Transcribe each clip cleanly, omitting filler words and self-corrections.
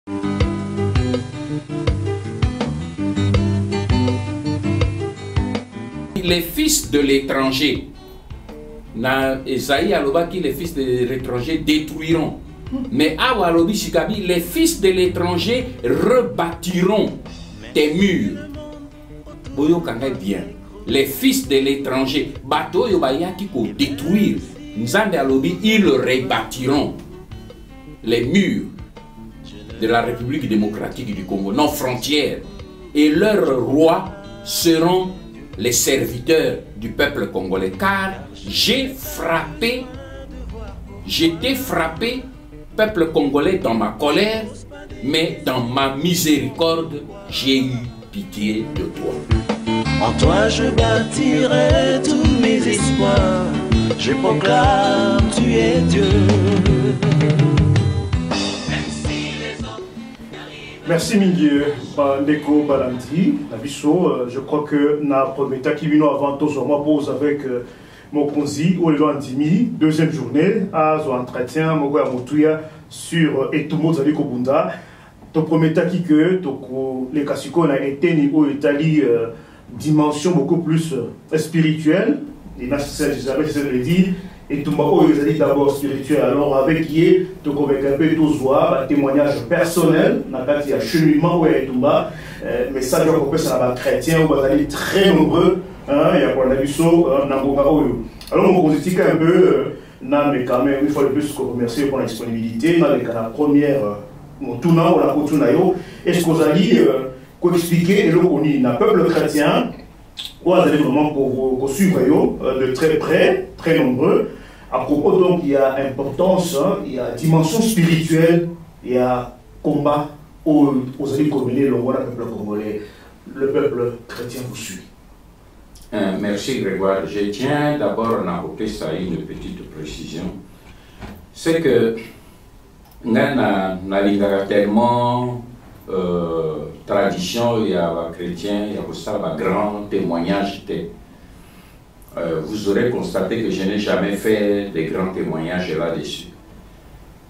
Les fils de l'étranger, Esaïe Alobaki, les fils de l'étranger détruiront. Mais Awalobi Shikabi, les fils de l'étranger rebâtiront tes murs. Boyo Kanga bien. Les fils de l'étranger, bateau yobayaki ko détruire. Nzambe Alobi, ils rebâtiront les murs de la République démocratique du Congo, nos frontières. Et leurs rois seront les serviteurs du peuple congolais, car j'ai t'ai frappé, peuple congolais, dans ma colère, mais dans ma miséricorde, j'ai eu pitié de toi. En toi je bâtirai tous mes espoirs, je proclame tu es Dieu. Merci Mingi, Ndeko Balanti, Nabiso. Je crois que na premier takibino avant tous moi pose avec Mokonzi Olelo Andimi, deuxième journée à son entretien Moko Motouya sur Etumo Zali Kobunda. Ton premier taki que les Kasiko na été ni au Italie dimension beaucoup plus spirituelle. Et là c'est le dit. Et tout le monde est d'abord spirituel. Alors avec qui est tu convaincu un peu tous voir témoignage personnel dans il y a cheminement où est tout bas message qu'on ça va chrétien ou va aller très nombreux hein il y a quoi la biso n'ambonga oyo. Alors on positif un peu mais quand même il faut le plus remercier pour la disponibilité dans la première tournant ou la kotunayo est-ce que vous allez expliquer le qu'on a peuple chrétien. Vous allez vraiment pour suivre de très près, très nombreux. À propos donc, il y a importance, hein, il y a dimension spirituelle, il y a combat aux alliés communés, le peuple congolais, le peuple chrétien vous suit. Merci Grégoire. Je tiens d'abord à apporter ça une petite précision. C'est que nous avons tellement tradition, il y a chrétien, il y a aussi un grand témoignage. Vous aurez constaté que je n'ai jamais fait de grands témoignages là-dessus.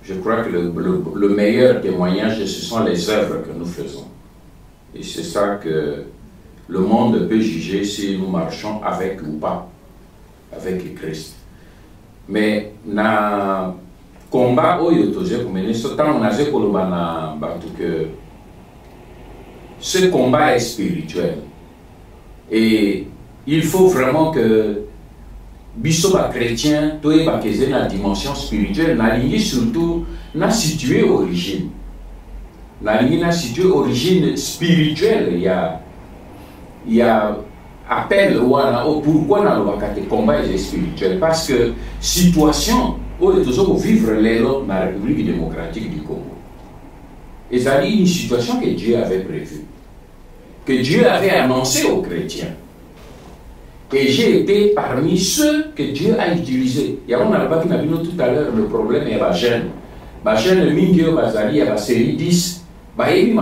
Je crois que le meilleur témoignage, ce sont les œuvres que nous faisons. Et c'est ça que le monde peut juger si nous marchons avec ou pas, avec Christ. Mais na combat oyo toje kumene sotan on a que ce combat est spirituel et il faut vraiment que bisoba chrétien toi bakezé la dimension spirituelle na ligne surtout na situé origine spirituelle il y a appel au pourquoi na le combat est spirituel parce que situation où nous devons vivre dans la République démocratique du Congo. Et ça dit une situation que Dieu avait prévue, que Dieu avait annoncé aux chrétiens. Et j'ai été parmi ceux que Dieu a utilisés. Il y a un album qui m'a dit tout à l'heure, le problème est jeune. Jeune, Mingio, Bazali, la série 10, il y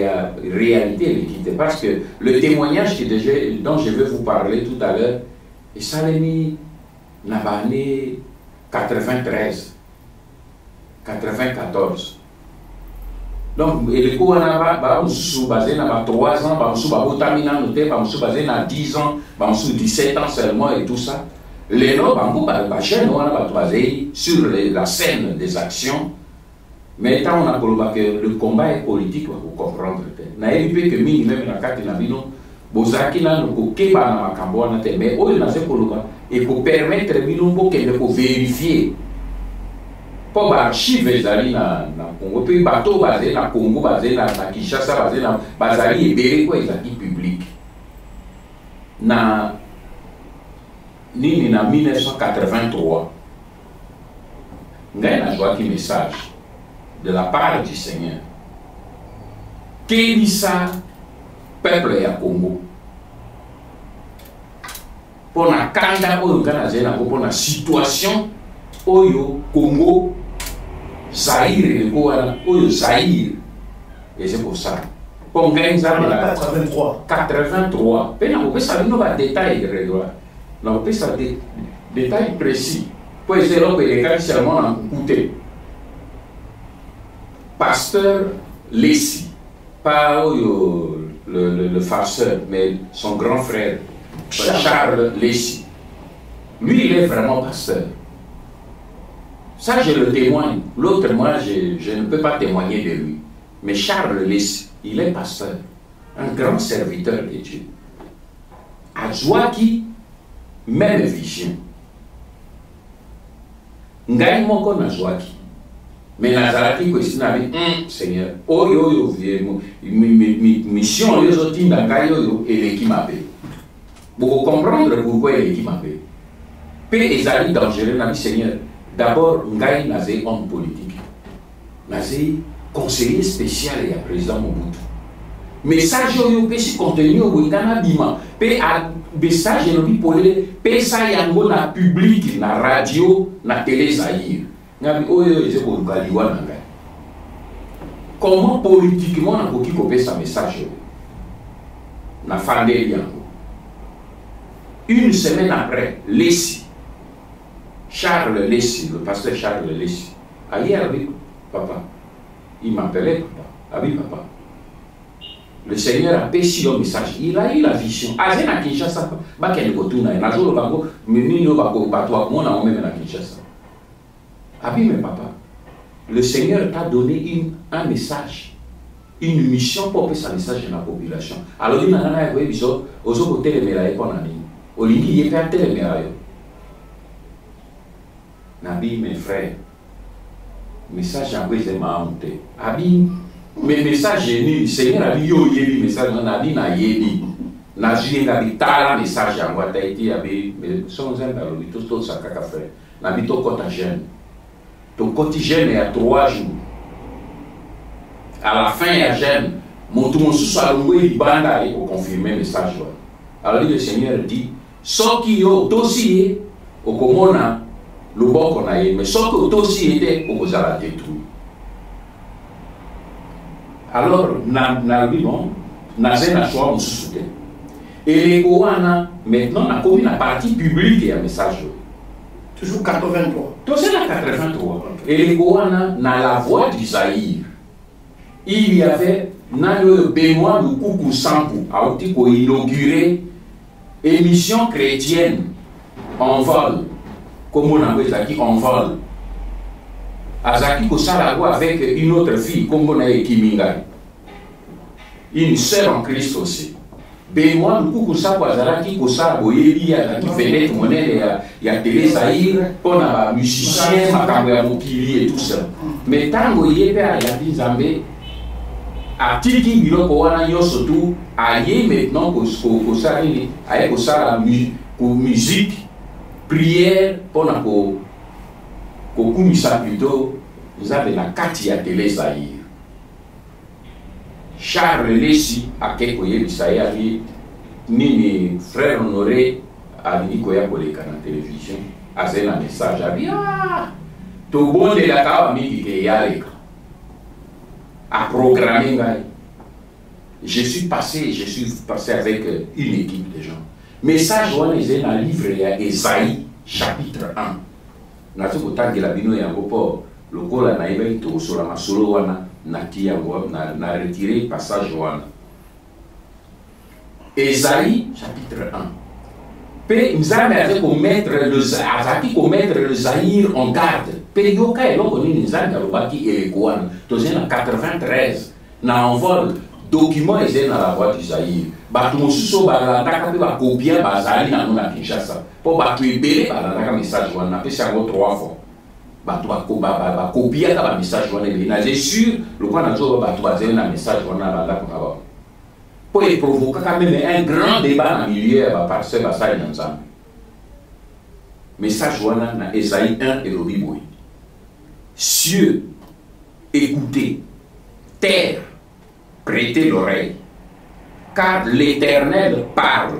a réalité parce que le témoignage dont je vais vous parler tout à l'heure, et ça l'a mis dans l'année 93, 94. Donc, le coup, on a basé dans 3 ans, on a basé dans 10 ans, 17 ans seulement et tout ça. Les noms, on a basé sur la scène des actions. Mais tant on a que le combat est politique, vous comprendre. Na que mini même na kati na bino, bozaki na ko keba na makambo na te mais oyo na se koloba et pour permettre bino pour vérifier. Pour archive ezali na Congo puis bateau basé na Congo basé na Kinshasa basé na bazali ebele ko ezali public. Na nini na 1983. Ngai na joaki message de la part du Seigneur. Kénissa, peuple ya Congo. Pour la kanda oyo kanazena pour la situation oyo Congo, Zaïre le Koala, oyo Zaïre. Et c'est pour ça. Pour gagner ça, 83. 83. Mais on peut savoir nos détails, on peut savoir des détails précis. Pour essayer de les gars seulement en coûter. Pasteur Lessi, pas le farceur, mais son grand frère, Charles Lessi. Lui, il est vraiment pasteur. Ça, je le témoigne. L'autre, moi, je ne peux pas témoigner de lui. Mais Charles Lessi, il est pasteur, un grand serviteur de Dieu. À Zouaki, même vision. Ngai moko na Zouaki. Mais Nazaraki kwesinabi, Seigneur, oyo mission yo tinda ngai oyo eleki mabe. Pour comprendre pourquoi eleki mabe. Pe ezali dangereux na Seigneur. D'abord, ngai nazé homme politique. Nazé conseiller spécial et président Mobutu. Message yo pesi contenu au Ghana bima. Pe a message no bi polé, pe sa yango na public, na radio, na télé Zaïre. Comment politiquement on a beaucoup copié ce message? Na fandé yango. Une semaine après, Lessi, Charles Lessi, le pasteur Charles Lessi, allez avec papa. Il m'appelait papa. Avec papa. Le Seigneur a péché le message. Il a eu la vision. Azena Kinshasa, ba kende kotuna. Na zolo bango, mimino bako batwa mona o même na Kinshasa. Abi mais papa, le Seigneur t'a donné un message, une mission pour passer ce message à la population. Alors il n'a pas eu besoin aux autres côtés de mélaye pour nani. Olingi y est pas tel mélaye. Nabi mes frères, message en brise ma honte. Abi mes messages ni Seigneur abi yo yebi message nabi na yebi. Na jini nabi tala message en wata iti abi mais son zamba lo tout ça kaka frère. Nabi to kota jeune. Ton quotidien est à 3 jours. À la fin, il y a jeune. Mon tout mon sous-salon, il banda pour confirmer le message. Alors le Seigneur dit, ce qui est aussi au Komona, le bon qu'on a eu, mais ce qui est aussi était au Kozala détruit. Alors, Nazen a choisi mon sous-soutien. Et les Kowana, maintenant, on a commis la partie publique et un message. Toujours 83. Toujours la 83. Et les Goana, dans la voie du Zaïre, il y avait dans le Benoît de Koukou Sampou, a inauguré émission chrétienne en vol, comme on appelle ça, en vol. Azaki Kosalago avec une autre fille, comme on a Kiminga, une sœur en Christ aussi. Benoît Nkoukou Sapo Azalaki Kosalago Yebi Azaki Fenêtre Monnaie, il y a Télé Zaïre, pour les musiciens, Makambo ya Mokili et tout ça. Mais tant que Yebe a Yabi Zambé, à Tiki Biloko Wana Yosotou, aïe maintenant Kosalago, aïe Kosalago musique, prière, pour la Kokumisa plutôt, vous avez la Katia Télé Zaïre. Charles Lessi a Kekoye Bisaya ni mes frères honorés a dit Koya Koleka na télévision a fait un message a dit ah tout bon de la kawa miki ke yaleka a programmé ngai. Je suis passé avec une équipe de gens. Message on est dans le livre Esaïe chapitre 1. Na tout temps que la bino ya gopo lokola na iba ito sur la masolo wana na retiré passage wana. Esaïe chapitre 1. Pe nzambe avait commettre le Zaïre en garde. Pe yoka eloko nini nzambe alobaki elekoana. Tozena 93 na envol document eze na la voie du Zaïre. Batu mosusu balandaka pe bakopia bazali na na Kinshasa. Po batu ebele balandaka message wana pe sango 3 fois. Batu bakopia ka ba message wana ebele. Na je sûr le quoi na zo batu bazeli na message wana balanda ko ba. Pour provoquer quand même un grand débat dans le milieu de la Basai Nanzam. Message wana na Esaïe 1 et Robiboui. Cieux, écoutez, terre, prêtez l'oreille, car l'Éternel parle.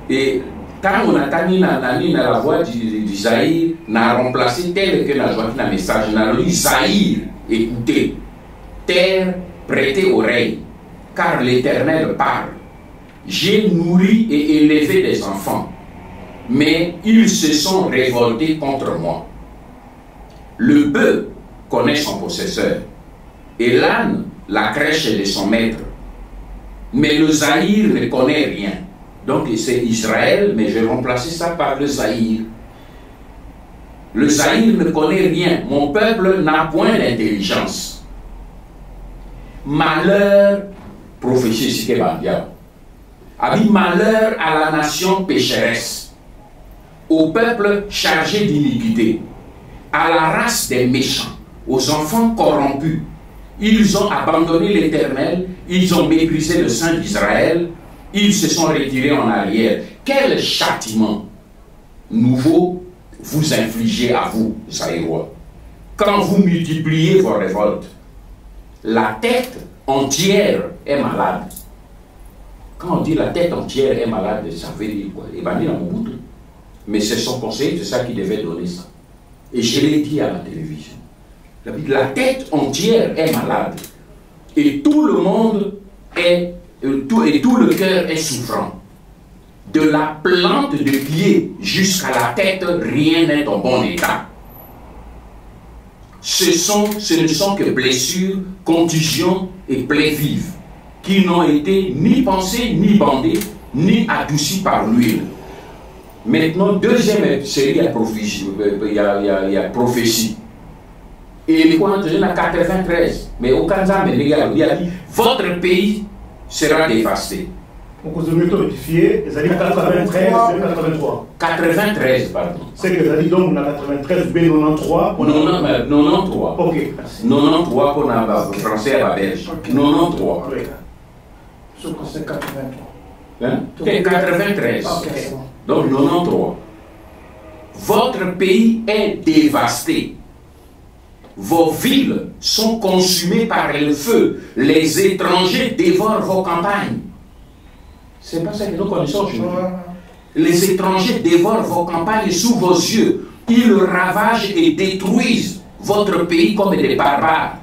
Et quand on a tenu la voix du Zaïre, on a remplacé tel que la voix du message, on a lu Zaïre, écoutez, terre, prêtez oreille, car l'Éternel parle. J'ai nourri et élevé des enfants, mais ils se sont révoltés contre moi. Le bœuf connaît son possesseur. Et l'âne, la crèche de son maître. Mais le Zaïre ne connaît rien. Donc c'est Israël, mais je vais remplacer ça par le Zaïre. Le Zaïre ne connaît rien. Mon peuple n'a point d'intelligence. Malheur, prophétie, c'est que malheur à la nation pécheresse, au peuple chargé d'iniquité, à la race des méchants, aux enfants corrompus. Ils ont abandonné l'Éternel, ils ont méprisé le Saint d'Israël, ils se sont retirés en arrière. Quel châtiment nouveau vous infligez à vous, Zaïrois, quand vous multipliez vos révoltes? La tête entière est malade. Quand on dit la tête entière est malade, ça veut dire quoi? Et bien, il y a Mobutu. Mais c'est son conseiller, c'est ça qui devait donner ça. Et je l'ai dit à la télévision. La tête entière est malade. Et tout le monde est, et tout le cœur est souffrant. De la plante de pied jusqu'à la tête, rien n'est en bon état. Ce ne sont que blessures, contusions et plaies vives, qui n'ont été ni pensées, ni bandées, ni adoucies par l'huile. Maintenant, deuxième série, il y a prophétie. Et les points en 93. Mais au Canada, il a dit, votre pays sera dévasté. Donc, vous avez notifié, les années 93 et 83. 93, pardon. C'est que vous avez dit donc, on a 93, B93. 93. Ok. 93 pour le français à la Belge. 93. Oui. Sauf que c'est 83. Hein? 93. Okay. Donc 93. Votre pays est dévasté. Vos villes sont consumées par le feu. Les étrangers dévorent vos campagnes. C'est pas ça que nous connaissons aujourd'hui. Les étrangers dévorent vos campagnes sous vos yeux. Ils ravagent et détruisent votre pays comme des barbares.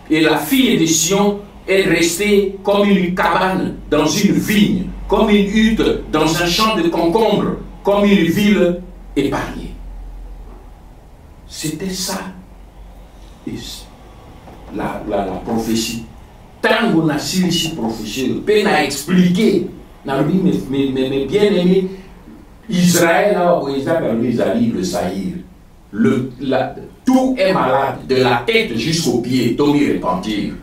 Et la fille de Sion est restée comme une cabane dans une vigne, comme une hutte dans un champ de concombres, comme une ville épargnée. C'était ça. La prophétie. Tant qu'on a su ici prophétie, peine à expliquer. Mais bien aimé, Israël a le Saïr. Tout est malade, de la tête jusqu'aux pieds, Tommy repentir.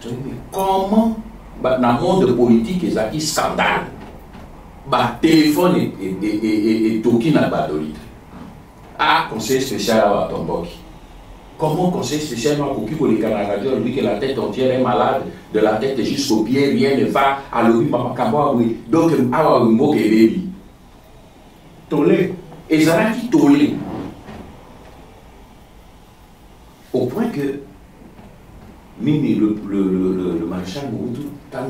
Mais comment, dans le monde politique, il y a un scandale. Le téléphone est toqué dans la dolite. Ah, conseil spécial à Tomboki. Comment conseil spécial à Koki pour les Canadiens, lui que la tête entière est malade, de la tête jusqu'aux pieds, rien ne va, à l'obi, papa, kaboui. Donc, awa mot que baby. Tolé. Et ça qui tolé. Au point que, Mimi, le maréchal Mobutu, tant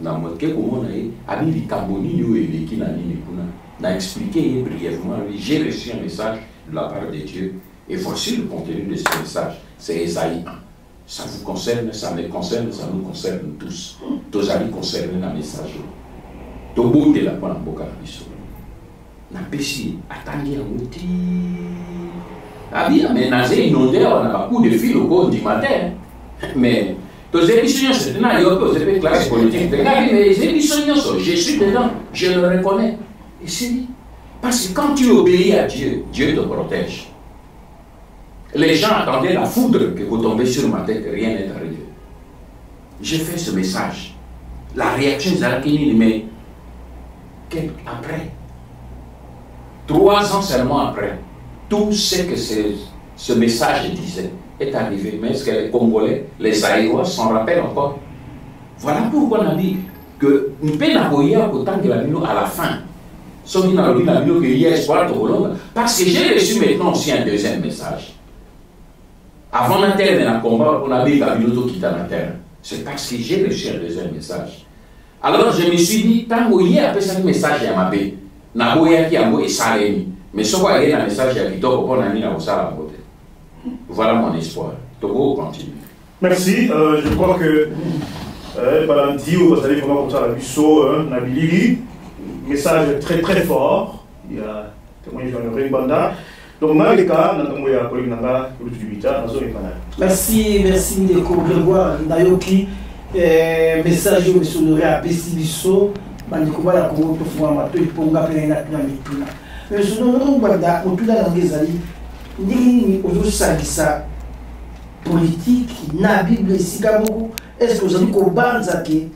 dans mon cas, comment on a mis les Camboni, et qui n'a expliqué brièvement, j'ai reçu un message de la part de Dieu. Et voici le contenu de ce message. C'est Esaïe 1. Ça vous concerne, ça me concerne, ça nous concerne tous. Tous amis concernés dans le message. Tout le monde est là pour la boca de l'issue. N'a pas si attendez un outil. Ah bien, mais dans les inondés, on a beaucoup de fils au cours du matin. Mais, tous les émissions, c'est une classe politique. Regardez, mais les émissions, je suis dedans, je le reconnais. Et c'est dit. Parce que quand tu obéis à Dieu, Dieu te protège. Les gens attendaient la foudre que vous tombez sur ma tête, rien n'est arrivé. J'ai fait ce message. La réaction de Zarakini, mais après, 3 ans seulement après, tout ce que ce message disait est arrivé. Mais est-ce que les Congolais, les Zaïrois s'en rappellent encore? Voilà pourquoi on a dit que nous pouvons envoyer autant que la minute à la fin. Sauf qu'il y a une minute qu'il y a espoir de Hollande. Parce que j'ai reçu maintenant aussi un deuxième message. Avant d'intervenir dans le combat, on a vu Gabiloto qui est dans la terre. C'est parce que j'ai reçu un deuxième message. Alors je me suis dit, tant qu'il y a un message à ma paix, Naboya qui a mot et Salemi. Mais ce qu'il y a un message à Kitoko, on a mis à Ossala. Voilà mon espoir. Togo continue. Merci. Je crois que Balanti, vous allez vraiment comme ça la Busso, Nabilili. Message très très fort. Il y a témoigné dans le Ring Banda. Donc, dans les cas, nous avons merci Ndeko Grégoire Nayoki. Message au sonore à Pessibiso, Bandiko Bala Kongo to fwa mato iponga pele na mituna. Mais sonore banda mutuna ngezali ndini ozosalisa politique na Bible sika moko. Est-ce que vous avez kobanza ke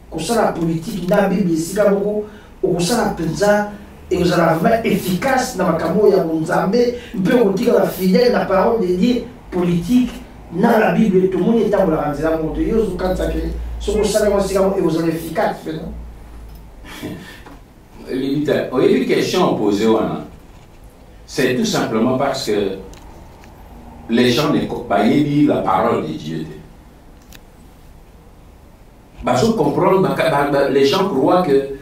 kosala politique na Bible sika moko okosala penza et vous allez vraiment efficace na makambo ya Nzambe mpe otika la fidèle na parole de Dieu politique. Dans la Bible, tout le monde est en train de dire et vous allez efficace. Les questions posées, c'est tout simplement parce que les gens ne comprennent pas la parole de Dieu. Les gens croient que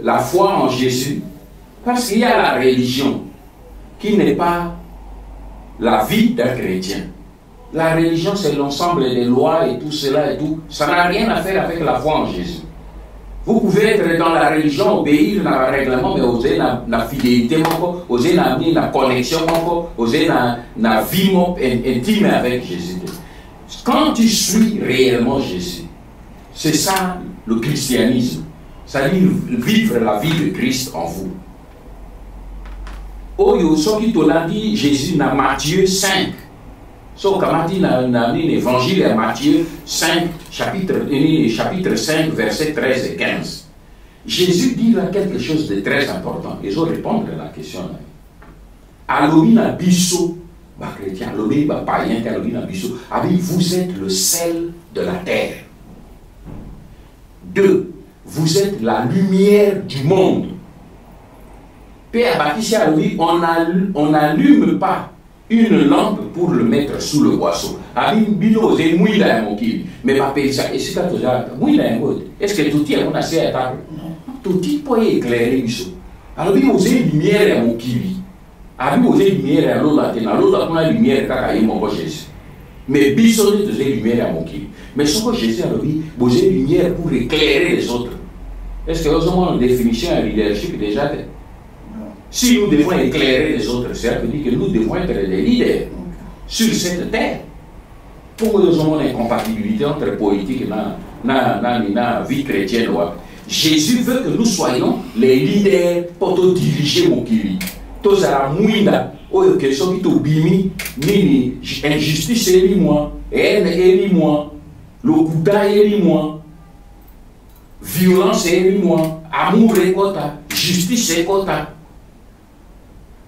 la foi en Jésus, parce qu'il y a la religion qui n'est pas la vie d'un chrétien. La religion, c'est l'ensemble des lois et tout cela et tout. Ça n'a rien à faire avec la foi en Jésus. Vous pouvez être dans la religion, obéir dans le règlement, mais oser la fidélité, oser la connexion, oser la vie intime avec Jésus. Quand tu suis réellement Jésus, c'est ça le christianisme. C'est-à-dire vivre la vie de Christ en vous. Oyo soki tolandi Jésus na Matthieu 5. So kamati na l'évangile à Matthieu 5 chapitre 5 versets 13 et 15. Jésus dit là quelque chose de très important. Et je vais répondre à la question là. Alobi na biso ba chrétien, alobi ba païen, alobi na biso. Abi vous êtes le sel de la terre. 2. Vous êtes la lumière du monde. On n'allume pas une lampe pour le mettre sous le boisseau. Mais pas payer ça. Est-ce que tout est assez à table? Tout peut éclairer. Alors, vous avez lumière à mon kiwi. Vous avez lumière à l'eau latine. L'eau latine a lumière à mon Jésus. Mais vous avez lumière à mon kiwi. Mais ce que Jésus a dit, vous avez lumière pour éclairer les autres. Est-ce que vous avez une définition à leadership déjà? Si nous devons éclairer les autres, c'est à dire que nous devons être des leaders sur cette terre. Pourquoi nous avons une incompatibilité entre politique et la vie chrétienne? Jésus veut que nous soyons les leaders pour te diriger mon kiri. Tous à la mouina, ou que ceux qui t'obiment, ni injustice et moi, haine et moi, le couta et moi, violence et moi, amour et quota, justice et quota.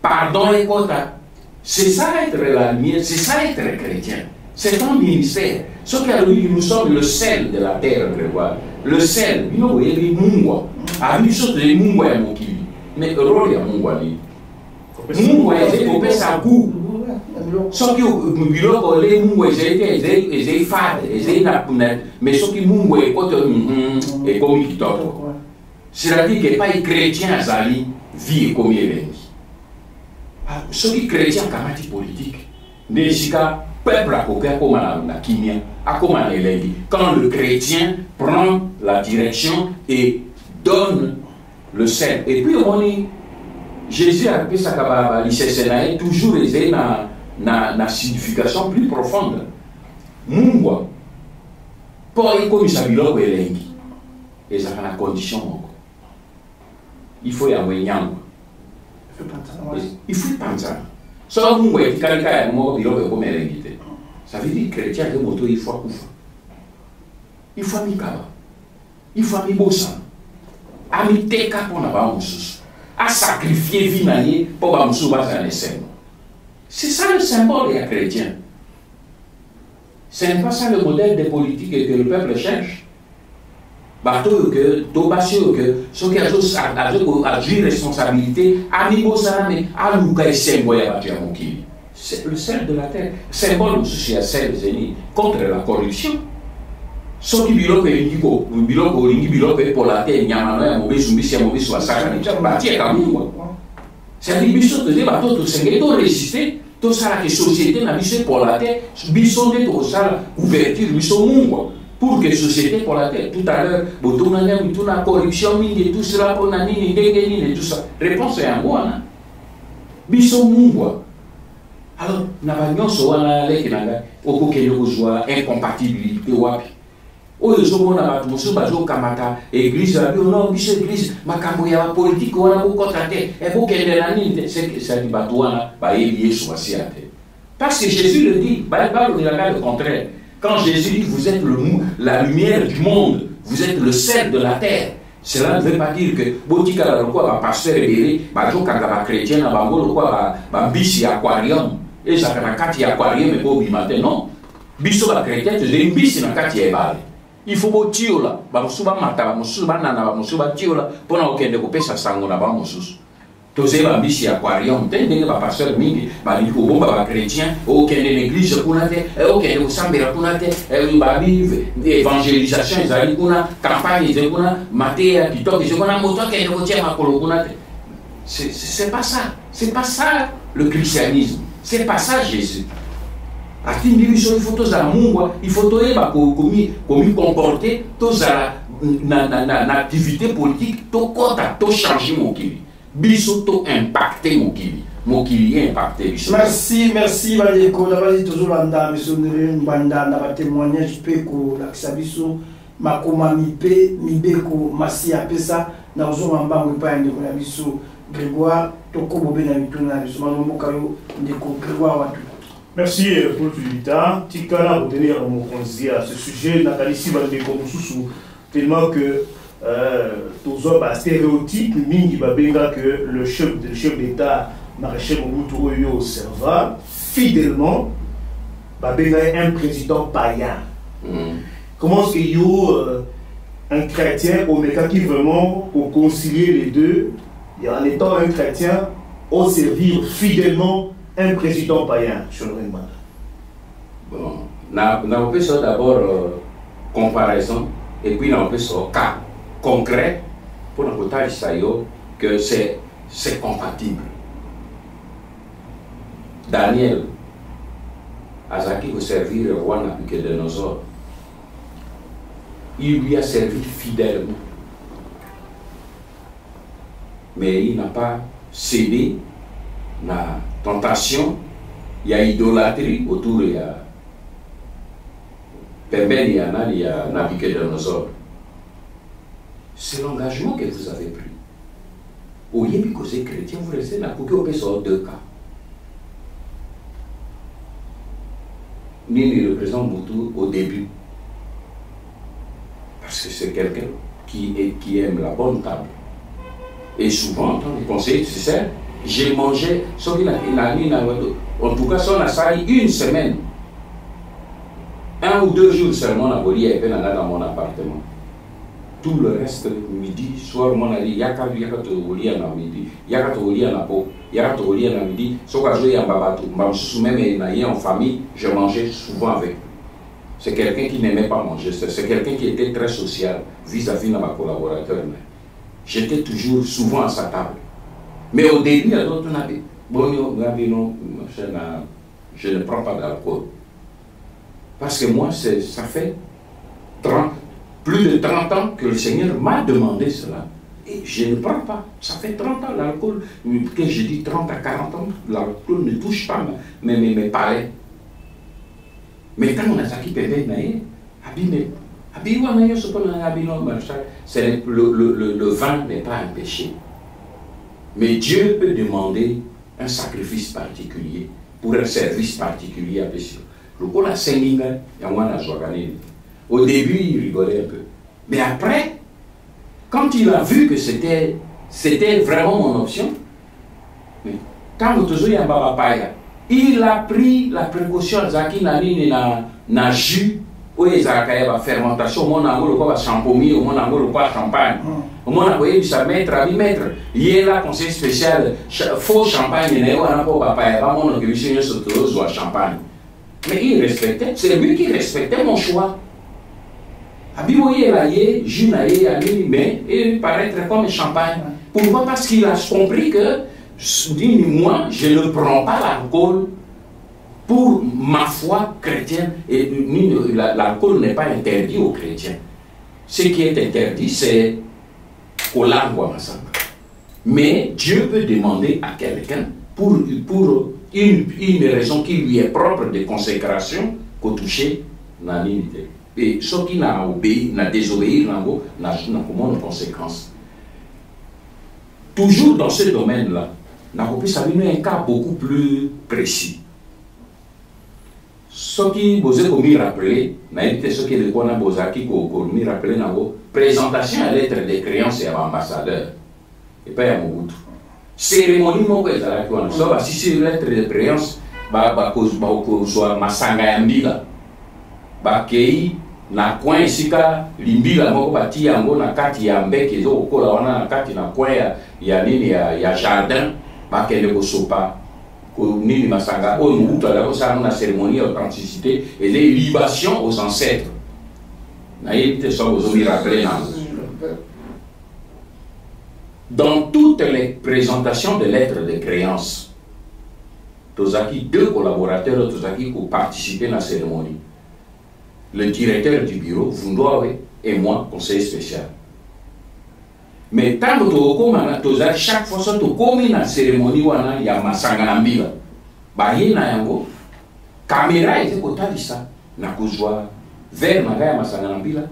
Pardon et quota. C'est ça être la lumière, c'est ça être chrétien. C'est un ministère. Ce qui a dit, nous sommes le sel de la terre, le sel. Nous voyons les mungwa. À nous sommes les mungwa à mon kiwi. Mais rôle à mungwa ni. Mungwa c'est pour faire sa goût. Ce qui ont les mungwa c'est fade, c'est napunet. Mais ce qui mungwa est quoi et comme il top. C'est-à-dire que pas les chrétiens zali vie comme il est. Ce qui est chrétien kamati politique, Nejika, peuple à coquin comme la kimia, à comme un élève. Quand le chrétien prend la direction et donne le sel. Et puis on est, Jésus a appelé ça comme toujours aisé na signification plus profonde. Mungwa, pour y comme ça biloko élève. Et ça a la condition. Il faut y avoir un il faut penser. Ça veut dire que ça veut dire que chrétien de moto il faut koufa. Il faut mikaba. Il faut mibosa. A miteka pour na ba mususu. A sacrifier vie naie pour ba mususu ba za nesem. C'est ça le symbole des chrétiens. Ce n'est pas ça le modèle de politique que le peuple cherche. Bateau que, Tobasio que, ce qui a joué responsabilité, Amigo Saname, Alouka et Semboya Batiamoki. C'est le sel de la terre. Symbole aussi à sel zéni contre la corruption. Ce qui biloque et Indigo, biloque pour la terre, Yamana, Mobis, Missia, Mobis, Wassaka, Batia Kamou. C'est-à-dire, Bissot de bateau, tout ce qui est résisté, tout ça, la société n'a visé pour la terre, Bissot de tout ça, ouverture, Bissot Mungo. Pour que la société pour la terre, tout à l'heure, toute la corruption, tout cela, pour la tout ça. Réponse est un bon. biso mungwa. Alors, n'avons so wana leki nanga oko kende kozwa incompatibilité wapi. Oyo zomona batu mosusu bazokamata église abi ono biso église makambo ya politique wana kokota te ebokende na nini te c'est di batu wana bayebi Yesu basia te. Parce que Jésus le dit, Bible le contraire. Quand Jésus dit vous êtes la lumière du monde, vous êtes le sel de la terre. Cela ne veut pas dire que botika la quoi pasteur ébélé, bajoka chrétien na bango quoi bambisi aquarium et ça na kati aquarium et bobi matin non. Biso ba chrétien te mbisi na kati ebale. Il faut botio là, ba musuba mata ba musuba nana ba musuba tio là pona okende ko pesa sango na ba mususu. Toze ba mbisi aquarium te ndenge ba pasteur mingi ba liko bomba ba chrétien okende l'église kuna te okende kusambira kuna te ba vive évangélisation ezali kuna campagne ezali kuna matéa kitoko ezali kuna moto okende ko tia makolo kuna te. C'est pas ça, c'est pas ça le christianisme, c'est pas ça Jésus. Atindi biso il faut tozala mungwa, il faut toyeba komi comporter tozala na activité politique to kota to changer mokili. Biso to impacter mokili impacter biso. Merci Bandeko d'abord toujours landa monsieur Mbanda na ba témoignage pe ko la biso makoma mibeko masi apesa na ozoma mbango pa ndeko na biso Grégoire tokobo bena mituna na biso mamoka yo ndeko Grégoire watu. Merci pour l'utilité. Tikala pour tenir mon conseil à ce sujet. Nathalie Sibandeko Moussoussou, tellement que tous hommes stéréotypes, mingi babenga que le chef d'État, maréchal Mobutu Oyo Serva, fidèlement, babenga un président païen. Comment est-ce qu'il y a un chrétien au Méca qui vraiment pour concilier les deux, et en étant un chrétien, au servir fidèlement un président païen sur le Rwanda? Bon, on peut faire d'abord comparaison et puis on peut faire cas concret pour nous dire que c'est compatible. Daniel Azaki veut servir le roi Nabucodonosor. Il lui a servi fidèlement. Mais il n'a pas cédé la tentation, il y a idolâtrie autour, il y a Pemben, il y a Nabucodonosor. C'est l'engagement que vous avez pris. Au lieu de causer chrétien, vous restez là pour que vous puissiez deux cas. Nini représente Mobutu au début. Parce que c'est quelqu'un qui aime la bonne table. Et souvent, en tant que conseiller, tu sais, j'ai mangé, en tout cas, on a sali une semaine. 1 ou 2 jours seulement, on a volé dans mon appartement. Tout le reste, midi, soir, on a dit, yaka volé à midi, yaka volé à Napo, yaka volé à midi, sauf que je en babatou, même en famille, je mangeais souvent avec. C'est quelqu'un qui n'aimait pas manger, c'est quelqu'un qui était très social vis-à-vis de ma collaborateur. J'étais toujours souvent à sa table. Mais au début, je ne prends pas d'alcool. Parce que moi, ça fait plus de 30 ans que le Seigneur m'a demandé cela. Et je ne prends pas. Ça fait 30 ans l'alcool. Que je dis 30 à 40 ans, l'alcool ne touche pas mes palais. Mais quand on a ça qui peut être le vin n'est pas un péché. Mais Dieu peut demander un sacrifice particulier pour un service particulier à péché. Au début, il rigolait un peu. Mais après, quand il a vu que c'était vraiment mon option, il a pris la précaution na jus où il a la fermentation, mon angle quoi champomis, mon angle quoi champagne. Mon angle ça mettre à 8 mètres. Il est là conseil spécial faux champagne il est là pour papa pas mon que monsieur se à champagne. Mais il respectait, c'est lui qui respectait mon choix. Abiboye là jus naé ami mais il paraître comme champagne. Pourquoi? Parce qu'il a compris que moi je ne prends pas l'alcool pour ma foi chrétienne, et l'alcool n'est pas interdit aux chrétiens. Ce qui est interdit, c'est Kolangwa Masanga. Mais Dieu peut demander à quelqu'un pour une raison qui lui est propre de consécration qu'on touche dans l'unité. Et ce qui n'a obéi, n'a désobéi, n'a comment de conséquences. Toujours dans ce domaine-là, n'a un cas beaucoup plus précis. Ce qui vous est commis rappeler, ce qui est le qu'on a commis rappeler, présentation à lettre de créance et à l'ambassadeur. Et pas à Mobutu. Cérémonie, moi, si c'est une lettre de créance, soit Masanga Yambila. Bakei, na coin sika, limbila, moko bati yango, na kati ya mbeke, zo okola wana na kati na coin ya nini ya jardin, bakende ko sopa. Nini Masanga, oh, nous avons une cérémonie d'authenticité et les libations aux ancêtres. Dans toutes les présentations de lettres de créance, Tozaki, 2 collaborateurs Tozaki qui ont participé à la cérémonie. Le directeur du bureau, Vundoawe, et moi, conseiller spécial. Mais tant que Tozaki, chaque fois que tu commis la cérémonie, il y a Masanga Nambila. Baye na yango, caméra était côté de ça. Na kozwa vers na gaya Masanga Nambila.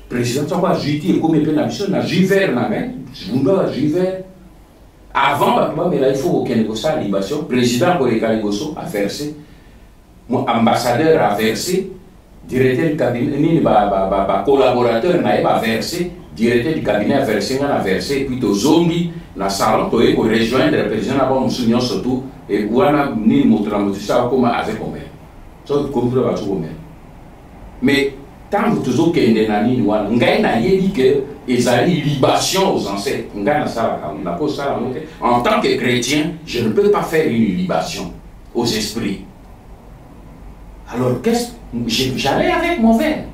Président Tsamba juiti comme pe na biso na juver na gaya, Vundoa juver. Avant il faut aucun négociation libation. Président Koreka Ligoso a versé, ambassadeur a versé, directeur du cabinet ni collaborateur n'a versé. Directeur du cabinet a versé, puis au zombi, na salon, pour rejoindre le président avant Moussounion surtout, et ouana ni moutramoussa comme avec Omer. Ça, comme vous l'avez dit, mais tant que toujours qu'il y a un ouana, n'a dit que ils ont libation aux ancêtres. En tant que chrétien, je ne peux pas faire une libation aux esprits. Alors, j'allais avec mon verre.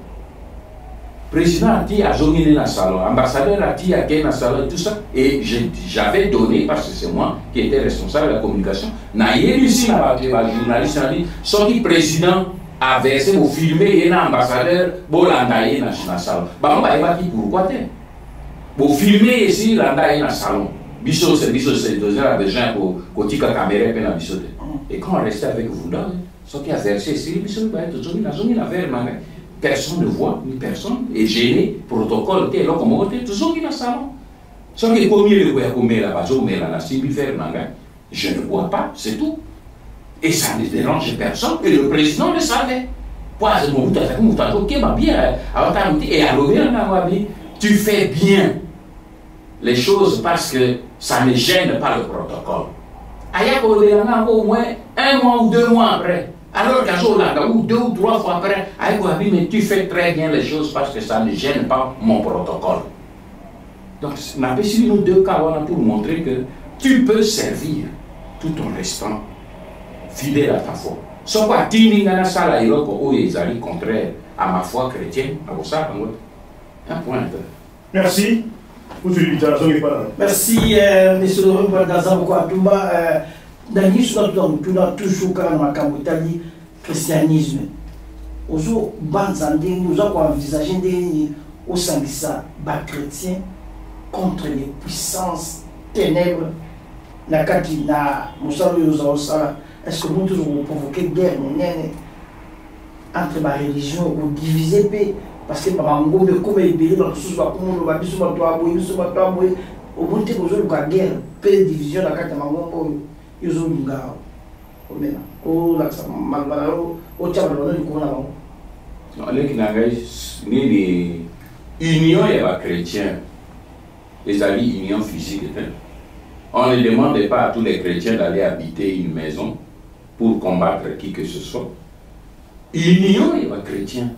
Président a dit à Zongine dans le salon, ambassadeur a dit à Ken dans le salon, tout ça, et j'avais donné, parce que c'est moi qui étais responsable de la communication, Naïe ici, la journaliste a dit, son président a versé pour filmer et l'ambassadeur, bon, l'andaïe dans le salon. Bah, on va dire pourquoi t'es. Pour filmer ici, l'andaïe dans le salon. Bisso, c'est besoin pour que la caméra puisse bissoter. Et quand on restait avec vous, ce qui a versé ici, Bisso, bah, tout le monde a versé. Personne ne voit, ni personne est gêné, protocole, tel, comme toujours dans le salon. Ce qui est commis là-bas, je ne vois pas, c'est tout. Et ça ne dérange personne, et le président le savait. Et à tu fais bien les choses parce que ça ne gêne pas le protocole. Au moins 1 mois ou 2 mois après. Alors qu'à Zolanda, ou 2 ou 3 fois après, mais tu fais très bien les choses parce que ça ne gêne pas mon protocole. Donc, on a essayé nos 2 cas pour montrer que tu peux servir tout en restant fidèle à ta foi. Sans quoi, tu n'as pas la contraire à ma foi chrétienne. Un point. Merci. Merci, M. le Président Kouatumba. Dans l'histoire, tu as toujours dit christianisme. Nous avons envisagé au sein de ça, chrétien contre les puissances ténèbres. Est-ce que nous devons provoquer une guerre entre les religions ou diviser? Parce que par exemple, comme il y a une guerre, une division dans la carte de ils ont une gare. L'union est chrétien, les alliés union physique. On ne demande pas à tous les chrétiens d'aller habiter une maison pour combattre qui que ce soit. L'union est chrétien,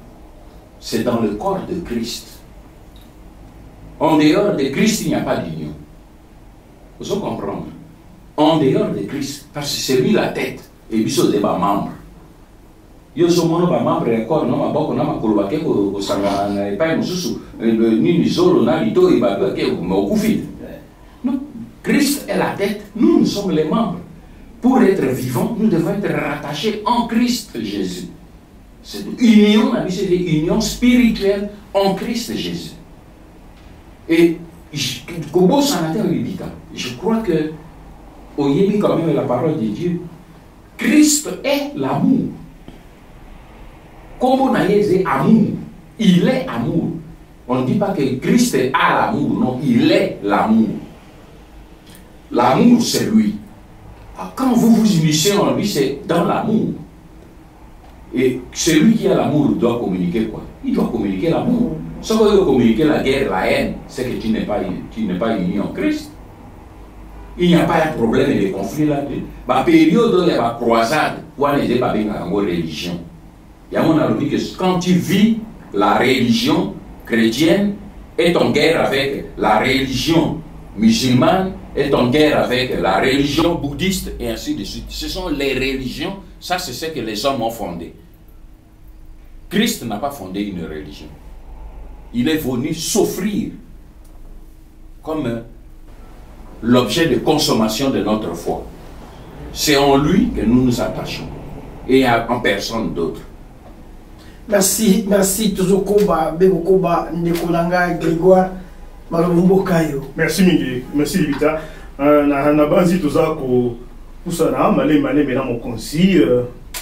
c'est dans le corps de Christ. En dehors de Christ, il n'y a pas d'union. Vous comprenez? En dehors de Christ, parce que c'est lui la tête, et lui c'est des membres. Yo sommes membre et corps, non, ma boko na ma kolobake ko sanga na epai mususu, ni zolo na lito et babake au koufid. Non, Christ est la tête, nous sommes les membres. Pour être vivants, nous devons être rattachés en Christ Jésus. C'est une union, c'est une union spirituelle en Christ Jésus. Et je crois que oyez quand même la parole de Dieu. Christ est l'amour. Comme on a dit amour, il est amour. On ne dit pas que Christ a l'amour, non, il est l'amour. L'amour, c'est lui. Alors, quand vous vous unissez en lui, c'est dans l'amour. Et celui qui a l'amour doit communiquer quoi? Il doit communiquer l'amour. Si vous voulez communiquer la guerre, la haine, c'est que tu n'es pas uni en Christ. Il n'y a pas de problème et de conflit là-dedans. La période où il y a la croisade, où on est pas bien en religion. Il y a mon avis que quand tu vis la religion chrétienne est en guerre avec la religion musulmane, est en guerre avec la religion bouddhiste et ainsi de suite. Ce sont les religions, ça c'est ce que les hommes ont fondé. Christ n'a pas fondé une religion. Il est venu s'offrir comme l'objet de consommation de notre foi. C'est en lui que nous nous attachons et en personne d'autre. Merci, merci. Toujours Koba, Begokoba, Ndekolanga, Grégoire, Malombokayo. Merci Mingi, merci Libita. Na base tout ça pour ça na malé maintenant mon conseil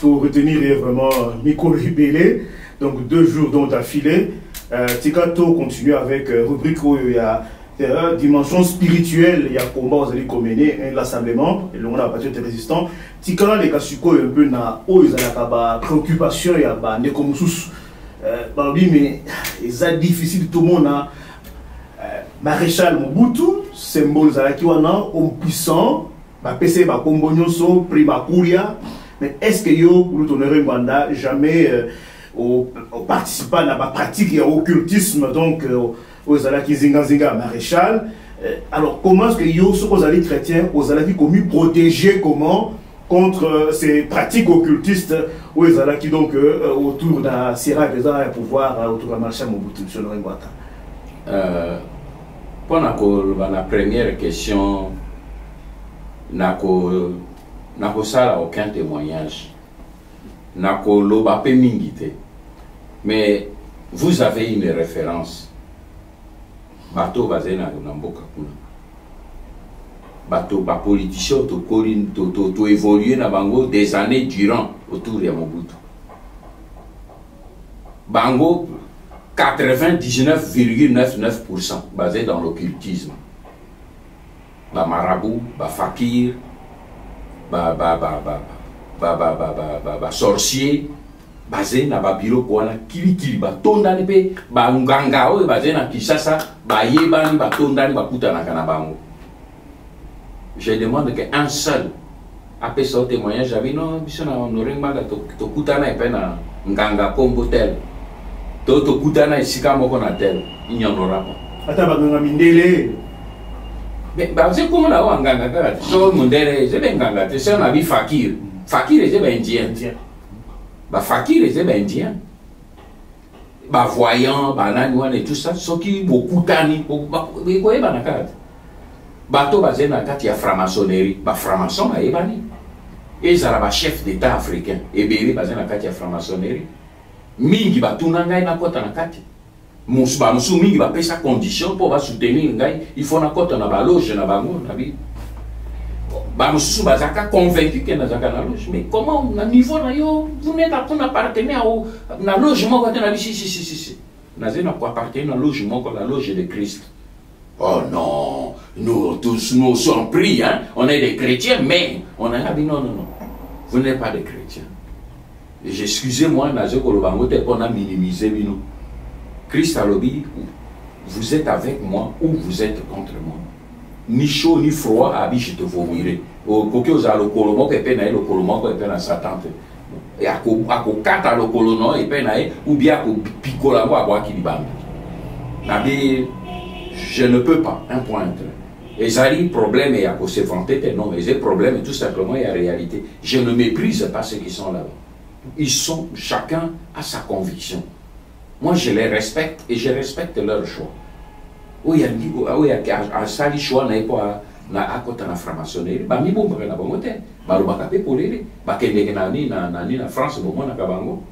pour retenir vraiment Miko Libélé. Donc 2 jours dont d'affilée. Tikato continue avec rubrique où il y a dimension spirituelle, il y a combat aux alliés communés, l'assemblement, et on a partir de résistants. Tikala les Kasuko un peu na où ils ont la préoccupation, il y a des commusus. Mais c'est difficile tout le monde a Maréchal Mobutu, symbole Zalaki wana, homme puissant, PC Bakombonyoso, Prima Kuria. Mais est-ce que yo, pour l'autonorer Rwanda, jamais aux participants à la pratique et au occultisme, donc aux Zalaki Zinga Maréchal. Alors comment est-ce que yo, ceux aux alliés chrétiens, aux alliés commis protégés comment contre ces pratiques occultistes aux Zalaki donc autour de la Sierra Leone et pouvoir autour de la Maréchal Mobutu, M. Noringwata? Pour la première question, nako sala aucun témoignage, nako loba pe mingite, mais vous avez une référence. Bateau bazena namboka kuna. Bateau ba politicien to évoluer na bango des années durant autour de Mobutu. Bango 99,99% basé dans l'occultisme. Ba marabout, ba fakir, ba sorcier, basé na ba biro kwana kili ba tondani pe ba nganga o basé na Kinshasa ba yebani ba tondani ba kutana kana bango. Je demande qu'un seul après ce témoignage j'avais non biso na norenga to kutana pe na nganga kombo tel. To kutana esika moko na tel, il n'y en aura pas. Ata baganga mindele. Mais c'est comme là où nganga kaka. So mondele, c'est ben nganga, c'est un avis fakir. Fakir c'est ben indien. Ba fakir c'est ben indien. Ba voyant, ba nani et tout ça, ce qui beaucoup tani, quoi ba na kaka. Bato basé na kati ya franc-maçonnerie, ba franc-maçon ba ebani. Et ça ba chef d'état africain, et bébé basé na kati ya franc-maçonnerie. Mingi batuna ngai na kota na kati musuba musu mingi ba pesa condition pour va soutenir ngai il faut na kota na ba loge na bango na bi ba musu ba zaka convaincu que na zaka na loge mais comment na niveau na yo vous n'êtes pas pour appartenir au na loge moko na bi si na zena pour appartenir na loge moko la loge de Christ. Oh non, nous tous nous sommes pris hein, on est des chrétiens mais on a dit non vous n'êtes pas des chrétiens. Excusez-moi, on a minimisé nous. Christ a dit, vous êtes avec moi ou vous êtes contre moi. Ni chaud ni froid, je te vomirai. Au vous avez le colomo qui est peine, le colomo qui est peine à sa tante. Et à quatre le colono et peine ou bien à picola à boire qui bande. Je ne peux pas, un point. Et ça dit, problème et à se vanter, non, mais le problème tout simplement il y a réalité. Je ne méprise pas ceux qui sont là-bas. Ils sont, chacun a sa conviction. Moi, je les respecte et je respecte leur choix. Oui, il y a un sali choix, n'a pas à côté de la franc-maçonnerie. Bah, mi bon, na bon côté. Bah, le bacapé pour les. Bah, qu'elle est na France, bon, na kabango.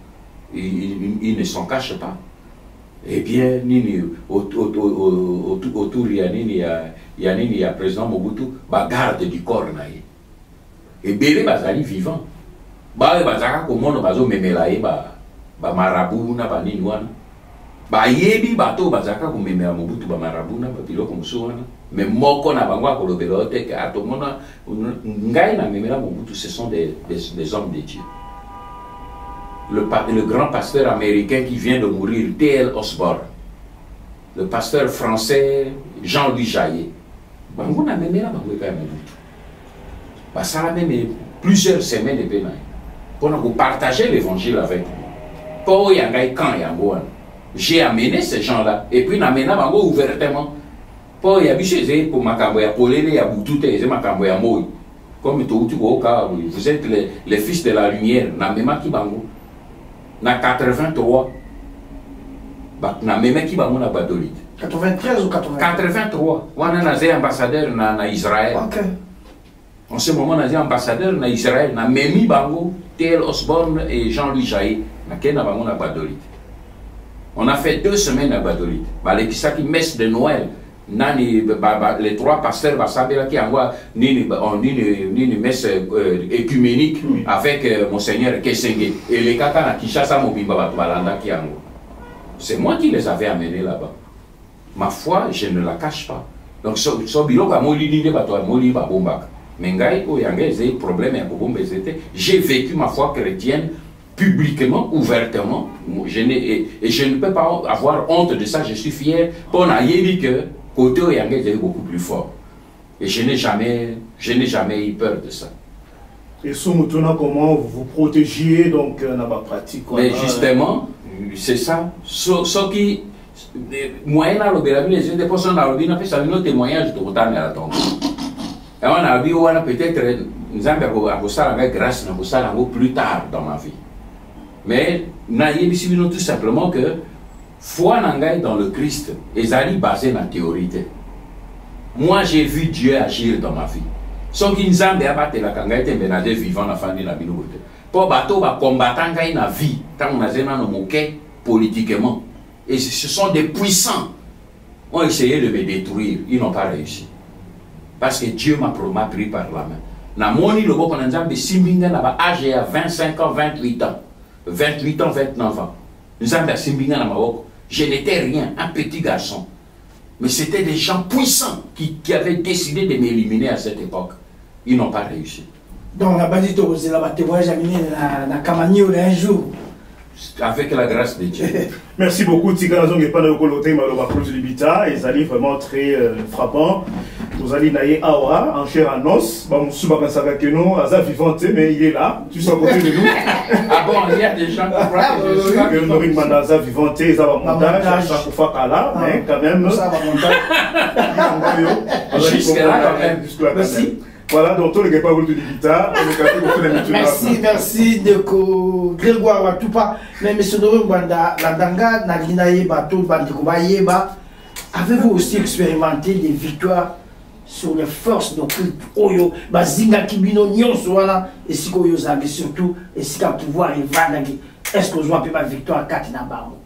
Ils ne s'en cachent pas. Eh bien, nini autour il y a président Mobutu, bah, garde du corps naïe. et belé bazali vivant ba bazaka komono bazo memela ye ba marabu na ba nini wana ba yebi bato bazaka ko memela Mobutu ba marabu na ba biloko musu wana mais moko na bango akolobela te ka atomona ngai na memela Mobutu, ce sont des hommes de Dieu. Le grand pasteur américain qui vient de mourir, T.L. Osborne, le pasteur français Jean-Louis Jaillet, bango na memela bango ka Mobutu ba ça a même plusieurs semaines de peine pour nous partager l'évangile avec nous. Pour y aller quand j'ai amené ces gens-là et puis n'amené bango ouvertement pour y habiter pour makambo ya polele ya butu te c'est makambo ya moi comme tout vous êtes les fils de la lumière na mema ki bango na 83 na mema ki bango na badolite 93 ou 83 wana na zé ambassadeur na Israël. OK. En ce moment, on a dit ambassadeur en Israël, on a Memi Bango, T.L. Osborne et Jean-Louis Jaillet. On a fait 2 semaines à Badolite. Les messe de Noël, les 3 pasteurs qui envoient une messe écuménique avec Monseigneur Kessenge. Et les Kaka na Kishasa Mobimba Balanda qui envoient. C'est moi qui les avais amenés là-bas. Ma foi, je ne la cache pas. Donc, j'ai vécu ma foi chrétienne publiquement, ouvertement. Et je ne peux pas avoir honte de ça. Je suis fier. Pour Naïli que côté Oyangé est beaucoup plus fort. Et je n'ai jamais eu peur de ça. Et Soumoutouna, comment vous vous protégiez donc dans la pratique? Mais justement, c'est ça. Ce qui moyen à l'obéra, les gens des personnes à l'obéra, ça un témoignage de Rotan à la tombe. Et on a vu, on a peut-être, nous avons grâce à plus tard dans ma vie. Mais nous avons tout simplement que foi n'engage dans le Christ et ça est basé dans la théorie. Moi, j'ai vu Dieu agir dans ma vie. Sauf qu'il nous a battu la kangaïte benade vivant la famille de la binouté. Pour bateau, combattant la vie, tant on a zéna politiquement. Et ce sont des puissants qui ont essayé de me détruire. Ils n'ont pas réussi. Parce que Dieu m'a pris par la main. Na moni le bon konanzambe simbinga na ba âge à 25 ans, 28 ans. 28 ans, 29 ans. Nous avons simbinga na maboko. Je n'étais rien, un petit garçon. Mais c'était des gens puissants qui avaient décidé de m'éliminer à cette époque. Ils n'ont pas réussi. Donc, la base de la témoignage à Kamanio un jour. Avec la grâce de Dieu. Merci beaucoup, Tika et Panokolote Maloba Libita. Ils allaient vraiment très frappant. Vous allez naïe Awa, en chair en os. Bon, Soubaka Savakeno, Aza vivante, mais il est là, tu es à côté de nous. Ah bon, il y a des gens qui croient que nous avons demandé Aza vivante, Aza montage, ça pour faire là, mais quand même. Ça va montage. Jusque-là, quand même. Merci. Voilà, donc tout le pas de Libita. Merci de Grégoire Watoupa. Mais monsieur Dorumwanda, la Danga, Nalinaye, Bato, Bandikobayeba, avez-vous aussi expérimenté des victoires sur les forces de culte Oyo, Bazinga Kibino, Nyonsoana, et si Koyo Zabi surtout, et si qu'à pouvoir et Vandagi, est-ce que je vois ma victoire Katinabaro?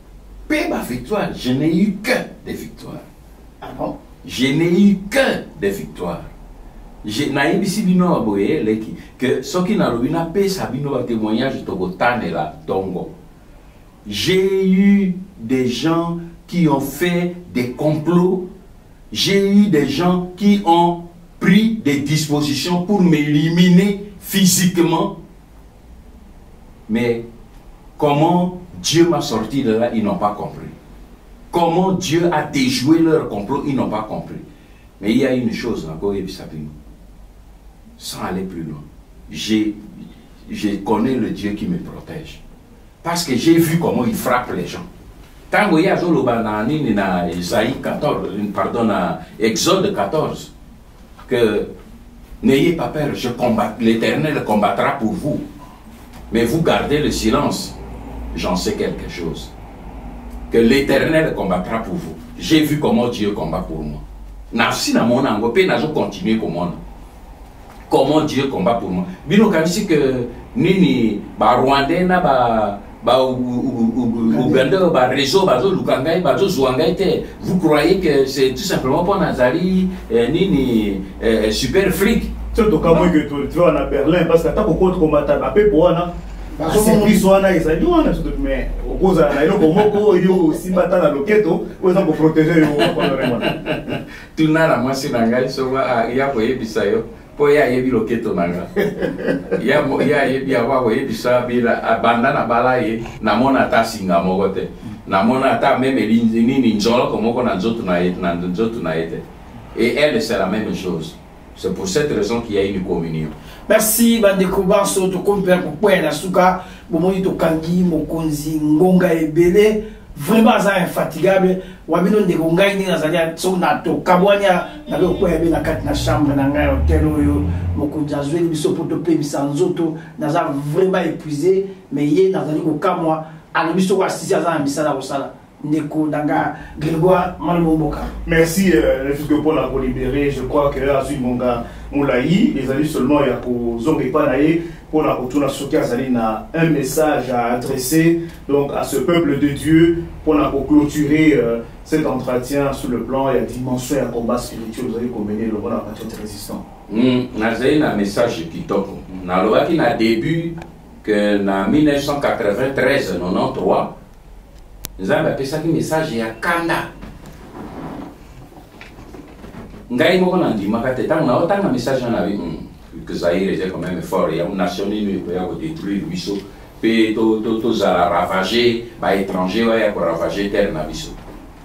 Ma victoire, je n'ai eu que des victoires. Ah bon? Je n'ai eu que des victoires. Je n'ai eu que ce qui n'a pas sabino un témoignage de Botanela Tongo. J'ai eu des gens qui ont fait des complots. J'ai eu des gens qui ont pris des dispositions pour m'éliminer physiquement. Mais comment Dieu m'a sorti de là, ils n'ont pas compris. Comment Dieu a déjoué leur complot, ils n'ont pas compris. Mais il y a une chose encore, sans aller plus loin. Je connais le Dieu qui me protège. Parce que j'ai vu comment il frappe les gens. Quand vous voyez dans Isaïe 14, pardon, Exode 14, que n'ayez pas peur, l'Éternel combattra pour vous. Mais vous gardez le silence. J'en sais quelque chose. Que l'Éternel combattra pour vous. J'ai vu comment Dieu combat pour moi. Nafsi na mon ango, pe nazo continuer comment Dieu combat pour moi. Bino kanisi que nini ba Rwandais na ba Ouganda ba réseau bazo lukangai bazo zwangai te. Vous croyez que c'est tout simplement pour Nazari nini super flic? surtout quand moi que tu vas à Berlin parce que t'as beaucoup de combattants à peu pour un service wana ezali wana surtout mais okoza na eloko moko yo simbata na loketo oza ko protéger yo kwa vraiment tunala mwasi na ngai soba ya koyebisa yo po ya yebi loketo nanga ya yebi awa koyebisa bila abanda na bala ye namona ata singa moko te namona ata meme nini nzolo komoko na nzoto na ete et elle c'est la même chose. C'est pour cette raison qu'il y a une communion. Merci bandeko banso to compère pour na suka bomoni to kangi mokonzi ngonga ebele vraiment ça infatigable wabino ndeko ngai ni nazalia so na to kabwanya na ko ebe na kati na chambre na ngai hotel oyo mokonzi azweli biso poto pe bisanzoto naza vraiment épuisé mais ye nazali ko kamwa alors biso ko assisi za misala ko sala. Grégoire Malmomboka. Merci pour la libérer. Je crois que Azui Monga Moulaï, les amis seulement il y a pour la retourner à un message à adresser donc à ce peuple de Dieu pour la clôturer cet entretien sur le plan et la dimension et un combat spirituel vous allez mener le bon à partir de résistant. J'ai un message qui tombe. Na loi qui n'a début que en 1993 93 Nzambe apesaki message ya kanda ngai moko na ndimaka te ntango naotanga message na bi que Zaïre était quand même fort ya nation nini ya kodétruire biso mpe tozala ravagé baétranger oyo ko ravager terre na biso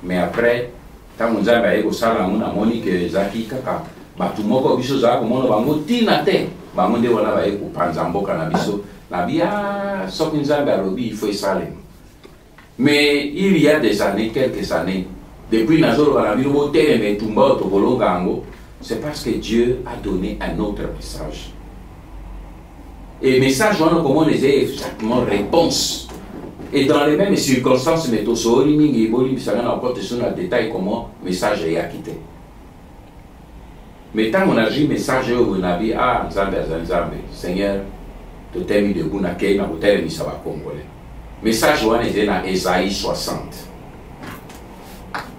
mais après ntango Nzambe aye kosala yango namoni ke ezalaki kaka bato moko biso ozala komona bango ntina te bango nde wana baye kopanza mboka na biso na bia soki Nzambe alobi il faut esalema. Mais il y a des années, quelques années, depuis Nazoro c'est parce que Dieu a donné un autre message. Et le message, comment on les a exactement réponse. Et dans les mêmes circonstances, mais tout ça, on détail comment le message est quitté. Mais tant qu'on a dit message, on a dit, ah, Nzambe, Seigneur, tu t'es mis debout, na kei, na hôtel, ni ça va congolais. Message est dans Ésaïe 60.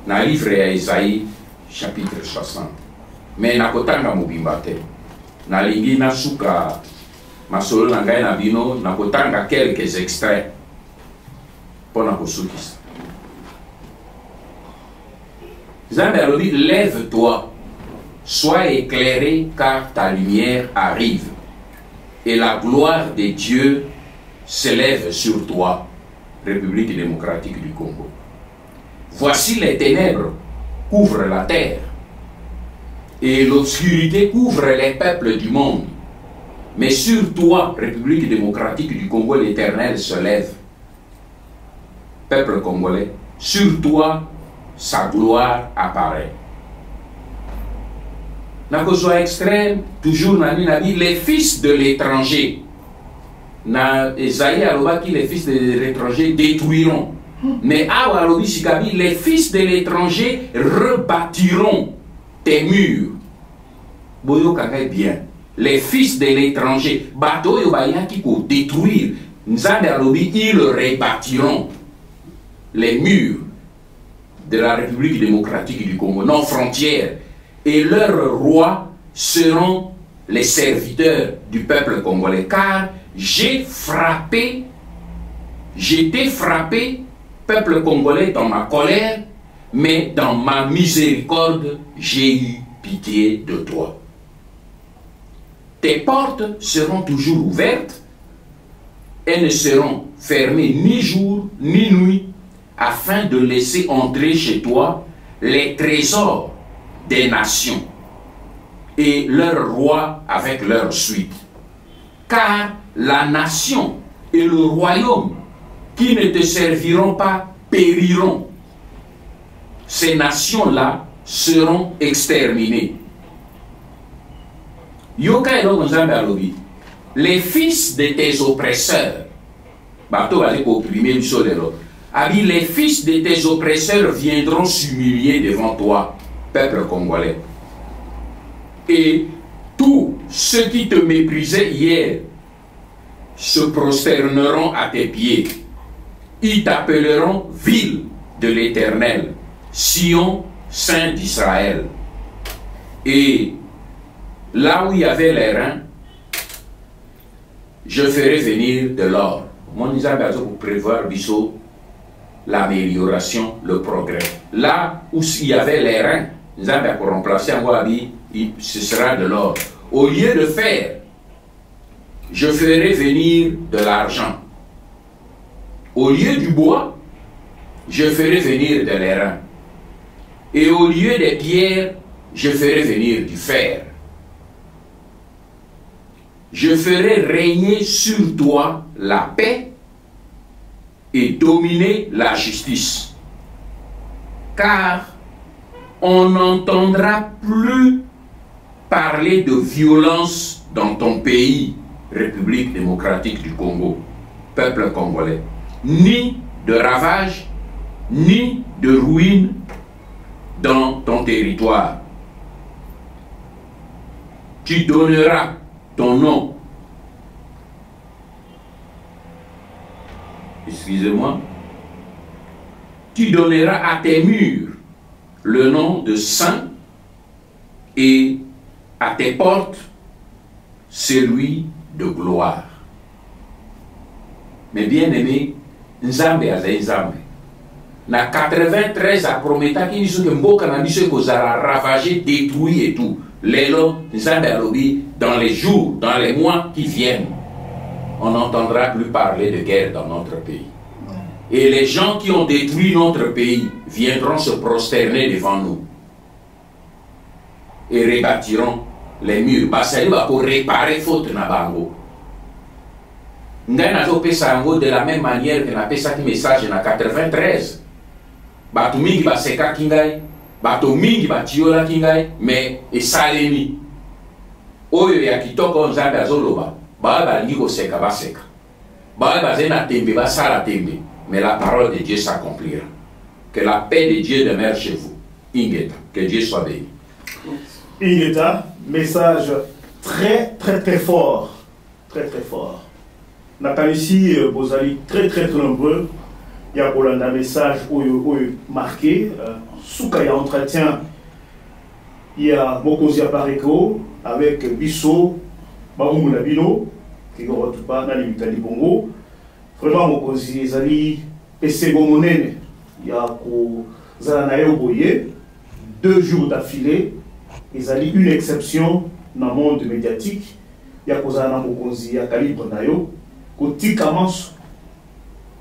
Dans le livre d'Ésaïe, chapitre 60. Mais na kotanga mobimbate. Na lingi na suka masolo na ngai na bino na kotanga quelques extraits pour na kosukisa. Nzambe alobi lève-toi, sois éclairé car ta lumière arrive et la gloire de Dieu s'élève sur toi, République démocratique du Congo. Voici les ténèbres couvrent la terre et l'obscurité couvre les peuples du monde. Mais sur toi, République démocratique du Congo, l'Éternel se lève. Peuple congolais, sur toi, sa gloire apparaît. Dans le extrême, toujours les fils de l'étranger. Na Esaïe alobaki les fils de l'étranger détruiront. Mais Awa alobi Shikabi, les fils de l'étranger rebâtiront tes murs. Boyo kakay bien. Les fils de l'étranger, bato yo bayaki ko détruire. Nzambe alobi, ils rebâtiront les murs de la République démocratique du Congo, non frontières. Et leurs rois seront les serviteurs du peuple congolais. Car j'ai t'ai frappé, peuple congolais, dans ma colère, mais dans ma miséricorde, j'ai eu pitié de toi. Tes portes seront toujours ouvertes, elles ne seront fermées ni jour ni nuit, afin de laisser entrer chez toi les trésors des nations et leurs rois avec leur suite. Car la nation et le royaume qui ne te serviront pas périront. Ces nations-là seront exterminées. Yoka Elo Nzambe alobi, les fils de tes oppresseurs, bato va opprimer le sol de l'autre. Les fils de tes oppresseurs viendront s'humilier devant toi, peuple congolais. Et tous ceux qui te méprisaient hier se prosterneront à tes pieds. Ils t'appelleront ville de l'Éternel, Sion, Saint d'Israël. Et là où il y avait les reins, je ferai venir de l'or. Mon Nzambe a pour prévoir biso l'amélioration, le progrès. Là où il y avait les reins, Nzambe a pour remplacer en Wabi, ce sera de l'or. Au lieu de fer, je ferai venir de l'argent. Au lieu du bois, je ferai venir de l'airain. Et au lieu des pierres, je ferai venir du fer. Je ferai régner sur toi la paix et dominer la justice. Car on n'entendra plus parler de violence dans ton pays, République démocratique du Congo, peuple congolais, ni de ravages, ni de ruines dans ton territoire. Tu donneras ton nom, excusez-moi, tu donneras à tes murs le nom de saint et à tes portes celui de gloire. Mais bien aimé, Nzambe azali Nzambe. Na 93 a prometaki biso ke mboka na biso ekozala ravagé, détruit et tout. Lelo Nzambe alobi, dans les jours, dans les mois qui viennent, on n'entendra plus parler de guerre dans notre pays. Et les gens qui ont détruit notre pays viendront se prosterner devant nous et rebâtiront les murs. Basali va pour réparer faute na bango. Ngai nazopesa yango de la même manière que napesaki message na 93. Bato mingi basekaki ngai, bato mingi batiolaki ngai, mais esalemi. Oyo ya kitoko Nzambe azoloba, baya balingi koseka baseka. Baya bazali na tembe basala tembe. Mais la parole de Dieu s'accomplira. Que la paix de Dieu demeure chez vous. Ingeta, que Dieu soit béni. Ingeta, message très très très fort. Très très fort. Nathan ici, vous allez très très très nombreux. Il y a un message marqué. Souka, il y a entretien. Il y a Mokozi Apareko avec Bisso, Baoumou Labino, qui ne retrouve pas dans les Mitali Bongo. Vraiment, Mokozi Ezali, Pesego Monene, il y a Zanayo Boye, 2 jours d'affilée, Ezali une exception dans le monde médiatique. Il y a Kozana Mokozi à Calibre Nayo, Koti commence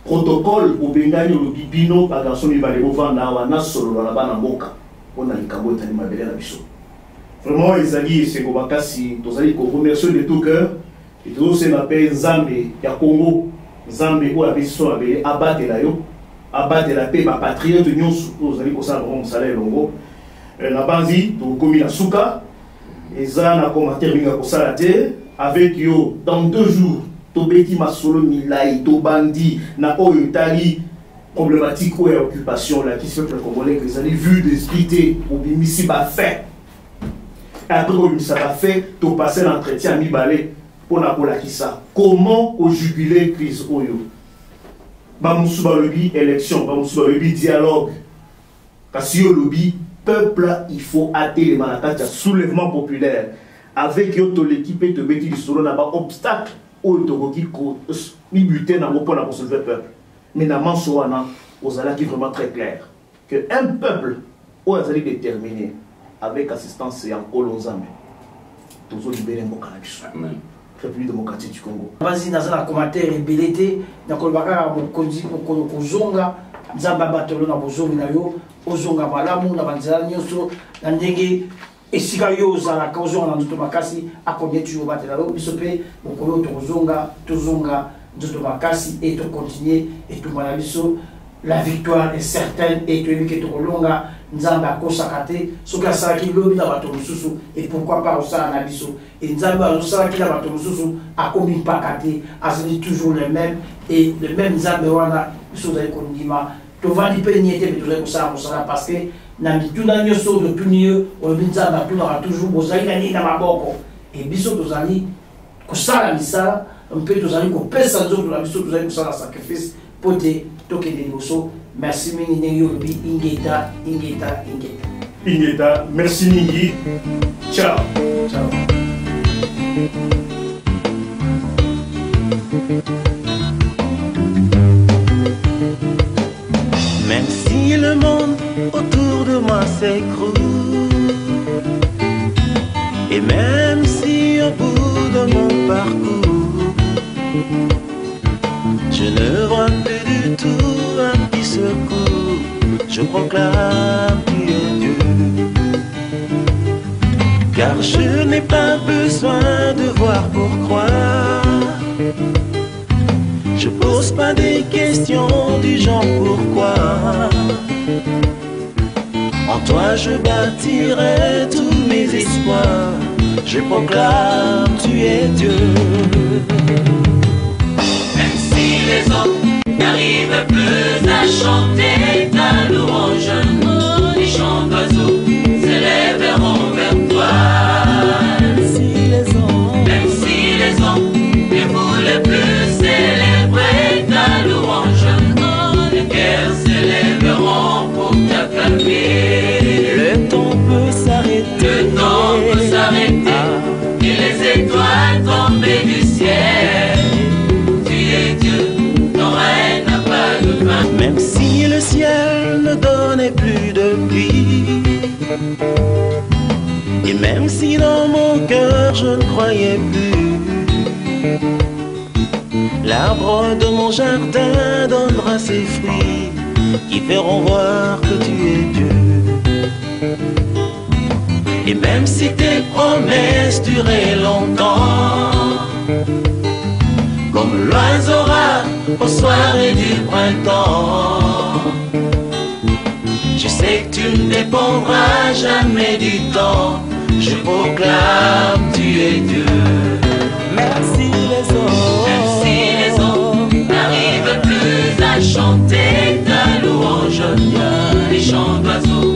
protocole au Bengali au Bibino, à Garçon Ibaleva, Nawana Solo, la Banamoka, on a les Kambo Tani Mabele la Bisso. Vraiment, Ezali et Sego Bakasi, Tozali, qu'on remercie de tout cœur, et tout ce qu'on appelle Nzambe, il y a Congo. Nzambe ou abiso abe abattre la yo, abattre la paix, ma patriote union vous allez ça vraiment salaire longo. Na banzi to komi na suka, eza na commentaire binga ko sala te avec yo dans 2 jours to beti masolo milai to bandi na oyo tali problématique ou occupation là qui se fait congolais que vous avez vu d'expliquer au bimisi ba fait. Après au bimisi ba fait to passer l'entretien mi balé. Pour la kisa. Comment au jubilé crise oyo? Bamoussouba lobby élection, Bamoussouba lobby dialogue. Parce que lobby peuple, il faut hâter les manakatia soulèvement populaire. Avec yoto l'équipe de Betty du Solo n'a pas obstacle au Togoki ko mi buté na mopo na pour sauver peuple. Mais na mansoana aux ala qui vraiment très clair que un peuple au azali déterminé avec assistance et en Kolonzambe. Tous libérer mon canabis. Amen. République démocratique du Congo. Vas-y, dans un commentaire rebellité, dans le bagage, on zonga, Nzamba batolo na bozongi na yo, ozonga malamu na banzala nyoso, na ndenge esika yo zala ka ozonga na ndoto makasi, akombien tu vas battre là, bisope, on tozonga ndoto makasi et to continuer et to malabiso. La victoire est certaine et tu es que Tolonga, Nzamba Kosakate, Soka Saraki Lobi na Batomususu, et pourquoi pas au Sanabiso. Et Nzamba Saraki na Batomususu, a commis pas Kate, a dit toujours le même, et le même Nzamba Wana, Soda Kondima, Tovandi Penyete, mais tout ça, parce que Nambituna Nyoso, le plus mieux, on Nzamba toujours, Bozali na Maboko, et Biso Tozali, Kosala Misa, un peu Tozali, qu'on pèse sans autres, la Biso Tozali, Kosala sacrifice. pote toke de boso. Merci mingi yobi ingeta. Ingeta, merci mingi. Ciao. Ciao. Même si le monde autour de moi s'écroule, et même si au bout de mon parcours, je ne vois plus du tout un petit secours, je proclame tu es Dieu. Car je n'ai pas besoin de voir pour croire. Je pose pas des questions du genre pourquoi. En toi je bâtirai tous mes espoirs. Je proclame tu es Dieu. Même si les hommes n'arrivent plus à chanter ta louange, les chants d'oiseaux s'élèveront vers toi. Même si les hommes ne voulaient plus célébrer ta louange, les cœurs s'élèveront pour t'acclamer. le temps peut s'arrêter, Le temps peut s'arrêter et les étoiles tomber du ciel. Tu es Dieu, ton règne n'a pas de fin. même si le ciel ne donnait plus de pluie, et même si dans mon cœur je ne croyais plus, l'arbre de mon jardin donnera ses fruits qui feront voir que tu es Dieu. Et même si tes promesses duraient longtemps, comme l'oiseau rare aux soirées du printemps, je sais que tu ne dépendras jamais du temps. Je proclame tu es Dieu. Merci les hommes. Même si les hommes n'arrivent plus à chanter ta louange, les chants d'oiseaux